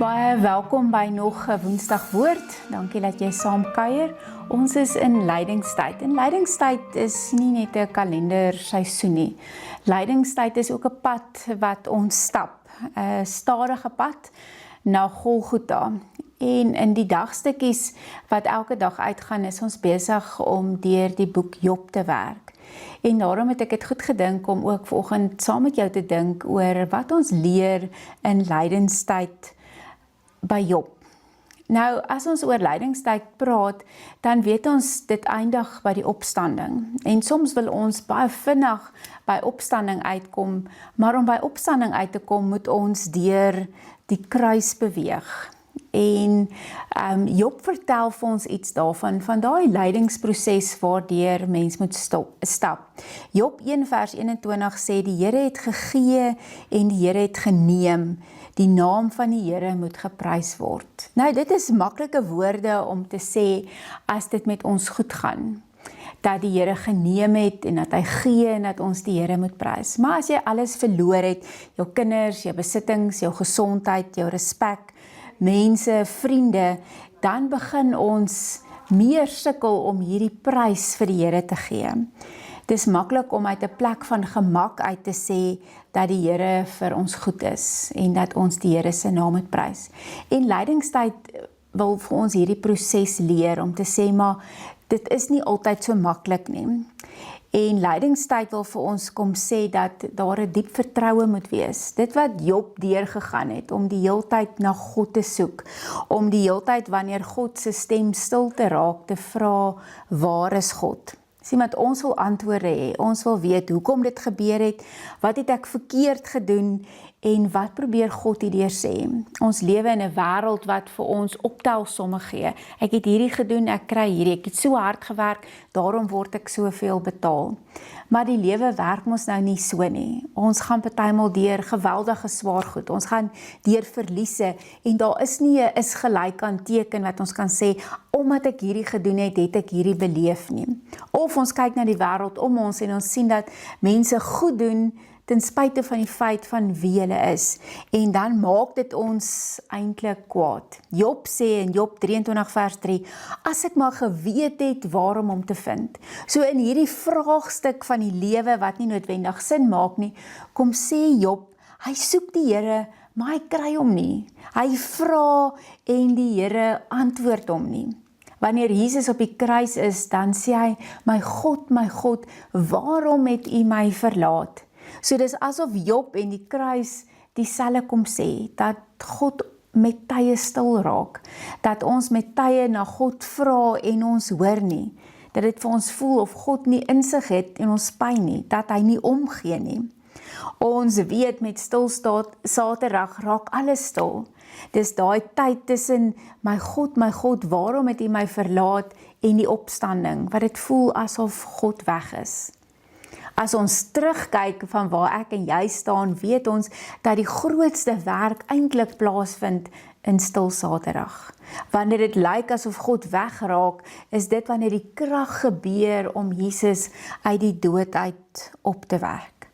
Baie welkom by nog 'n Woensdag woord. Dankie dat jy saam kuier. Ons is in lydingstyd. En lydingstyd is nie net 'n kalenderseisoen nie. Lydingstyd is ook 'n pad wat ons stap, 'n stadige pad na Golgotha. En in die dagstukkies wat elke dag uitgaan, is ons besig om deur die boek Job te werk. En daarom het ek dit goed gedink om ook vanoggend saam met jou te dink oor wat ons leer in lydingstyd by Job. Nou, as ons oor lydingstyd praat, dan weet ons dit eindig by die opstanding. En soms wil ons baie vinnig by opstanding uitkom, maar om by opstanding uit te kom, moet ons deur die kruis beweeg. En Job vertel vir ons iets daarvan, van daai lydingsproses waardeur mens moet stap. Job 1 vers 21 sê, die Here het gegee en die Here het geneem. Die naam van die Here moet geprys word. Nou, dit is maklike woorde om te sê as dit met ons goed gaan. Dat die Here geneem het en dat hy gee en dat ons die Here moet prys. Maar as jy alles verloor het, jou kinders, jou besittings, jou gesondheid, jou respek, mense, vriende, dan begin ons meer sukkel om hierdie prys vir die Here te gee. Dit is maklik om uit 'n plek van gemak uit te sê dat die Here vir ons goed is en dat ons die Here se naam moet prys. En lydingstyd wil vir ons hierdie proses leer om te sê, maar dit is nie altyd so maklik nie. En lydingstyd wil vir ons kom sê dat daar 'n diep vertroue moet wees. Dit wat Job deurgegaan het, om die heeltyd na God te soek, om die heeltyd wanneer God se stem stil te raak, te vra, waar is God? Sien wat ons wil antwoorde hê, ons wil weet hoekom dit gebeur het, wat het ek verkeerd gedoen en wat probeer God hierdeur sê. Ons lewe in 'n wêreld wat vir ons optelsomme gee. Ek het hierdie gedoen, ek kry hierdie, ek het so hard gewerk, daarom word ek soveel betaal. Maar die lewe werk mos nou nie so nie. Ons gaan partymal deur geweldige swaar goed. Ons gaan deur verliese en daar is nie 'n is gelyk aan teken wat ons kan sê omdat ek hierdie gedoen het, het ek hierdie beleef nie. Of ons kyk na die wêreld om ons en ons sien dat mense goed doen ten spyte van die feit van wie hulle is. En dan maak dit ons eintlik kwaad. Job sê in Job 23 vers 3, as ek maar geweet het waarom om te vind. So in hierdie vraagstuk van die lewe wat nie noodwendig sin maak nie, kom sê Job, hy soek die Here, maar hy kry hom nie. Hy vra en die Here antwoord hom nie. Wanneer Jesus op die kruis is, dan sê hy, my God, waarom het U my verlaat? So dis asof Job en die kruis dieselfde kom sê, dat God met tye stil raak, dat ons met tye na God vra en ons hoor nie, dat dit vir ons voel of God nie insig het en ons pyn nie, dat hy nie omgee nie. Ons weet met stil Saterdag raak alles stil. Dis daai tyd tussen my God, waarom het U my verlaat en die opstanding, wat dit voel asof God weg is. As ons terugkyk van waar ek en jy staan, weet ons dat die grootste werk eintlik plaasvind in stil Saterdag. Wanneer dit lyk asof God wegraak, is dit wanneer die krag gebeur om Jesus uit die dood uit op te wek.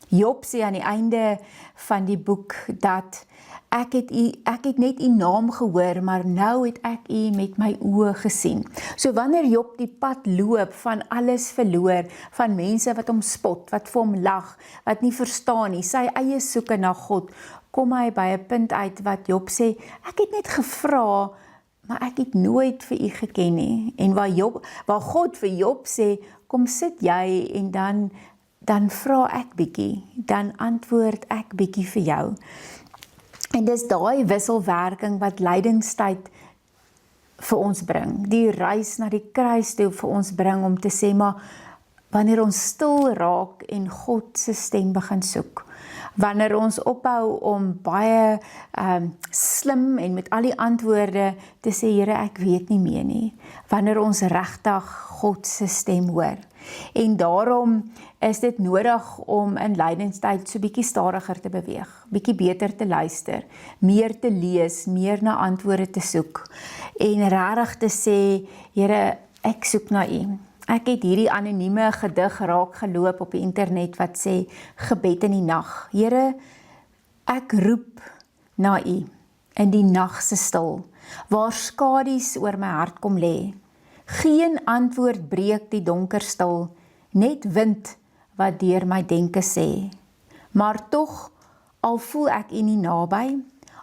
Job sê aan die einde van die boek dat ek het net U naam gehoor, maar nou het ek U met my oë gesien. So wanneer Job die pad loop van alles verloor, van mense wat hom spot, wat vir hom lag, wat nie verstaan nie, sy eie soeke na God, kom hy by 'n punt uit wat Job sê, ek het net gevra, maar ek het nooit vir U geken nie. En waar God vir Job sê, kom sit jy en dan vra ek bietjie, dan antwoord ek bietjie vir jou. En dis daai wisselwerking wat lydingstyd vir ons bring. Die reis na die kruis toe vir ons bring om te sê, maar wanneer ons stil raak en God se stem begin soek, wanneer ons ophou om baie slim en met al die antwoorde te sê, Here, ek weet nie meer nie, wanneer ons regtig God se stem hoor. En daarom is dit nodig om in lydingstyd so bietjie stadiger te beweeg, bietjie beter te luister, meer te lees, meer na antwoorde te soek en regtig te sê, Here, ek soek na U. Ek het hierdie anonieme gedig raak geloop op die internet wat sê, gebed in die nag. Here, ek roep na U. in die nag se stil, waar skadu's oor my hart kom lê. Geen antwoord breek die donker stil, net wind wat deur my denke sê. Maar tog, al voel ek U nie naby,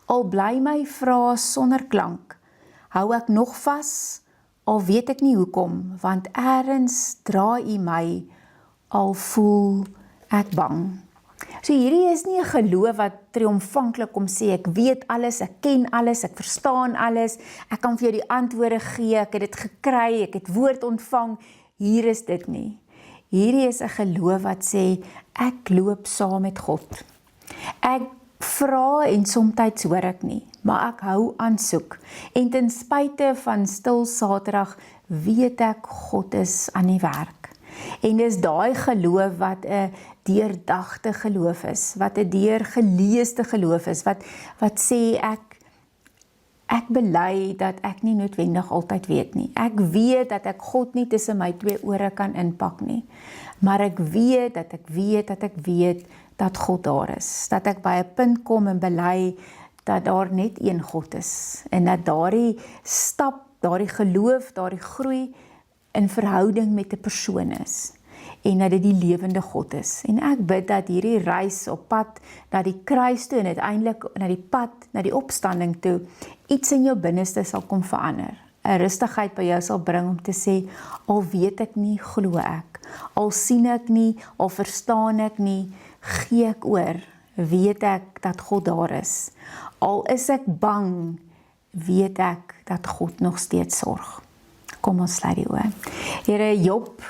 al bly my vrae sonder klank, hou ek nog vas, al weet ek nie hoekom, want eers dra U my, al voel ek bang. So hierdie is nie 'n geloof wat triomfantlik kom sê, ek weet alles, ek ken alles, ek verstaan alles, ek kan vir jou die antwoorde gee, ek het dit gekry, ek het woord ontvang, hier is dit nie. Hierdie is 'n geloof wat sê, ek loop saam met God. Ek vra en somtyds hoor ek nie, maar ek hou aan soek. En ten spyte van stil Saterdag, weet ek God is aan die werk. En dis daai geloof wat 'n deurdagte geloof is, wat 'n deurgeleesde geloof is, wat sê ek bely dat ek nie noodwendig altyd weet nie. Ek weet dat ek God nie tussen my twee ore kan inpak nie. Maar ek weet dat God daar is. Dat ek by 'n punt kom en bely dat daar net een God is. En dat daardie stap, daardie geloof, daardie groei in verhouding met 'n persoon is. En dat dit die lewende God is. En ek bid dat hierdie reis op pad na die kruis toe en uiteindelik na die pad, na die opstanding toe, iets in jou binneste sal kom verander. 'n Rustigheid by jou sal bring om te sê, al weet ek nie, glo ek. Al sien ek nie, al verstaan ek nie, gee ek oor, weet ek dat God daar is. Al is ek bang, weet ek dat God nog steeds sorg. Kom ons sluit die oë. Here, Job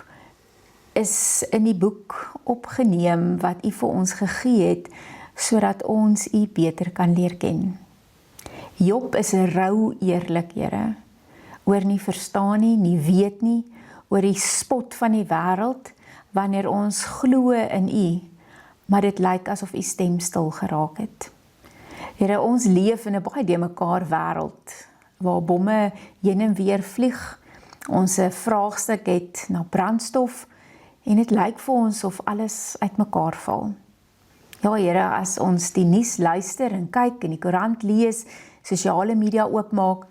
is in die boek opgeneem wat U vir ons gegee het, sodat ons U beter kan leer ken. Job is 'n rou eerlik, Here, oor nie verstaan nie weet nie, oor die spot van die wêreld, wanneer ons glo in U, maar dit lyk asof U stem stil geraak het. Here, ons leef in 'n baie de mekaar wêreld, waar bomme heen en weer vlieg, ons vraagstuk het na brandstof, en dit lyk vir ons of alles uitmekaar val. Ja, Here, as ons die nuus luister en kyk en die koerant lees, sosiale media oopmaak,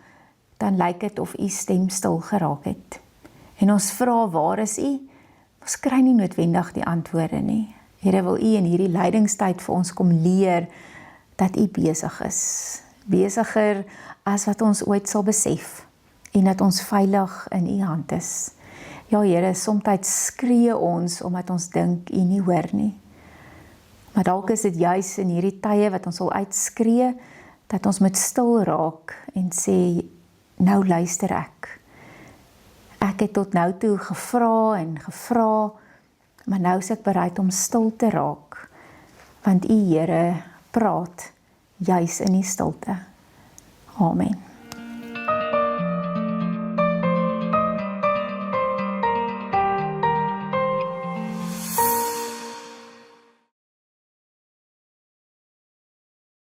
dan lyk dit of U stem stil geraak het. En ons vra, waar is U? Ons kry nie noodwendig die antwoorde nie. Here, wil U in hierdie lydingstyd vir ons kom leer dat U besig is. Besiger as wat ons ooit sal besef. En dat ons veilig in U hand is. Ja, Here, somtyds skree ons omdat ons dink U nie hoor nie. Maar dalk is dit juis in hierdie tye wat ons wil uitskree, dat ons moet stil raak en sê, nou luister ek. Ek het tot nou toe gevra en gevra, maar nou is ek bereid om stil te raak, want U, Here, praat juis in die stilte. Amen.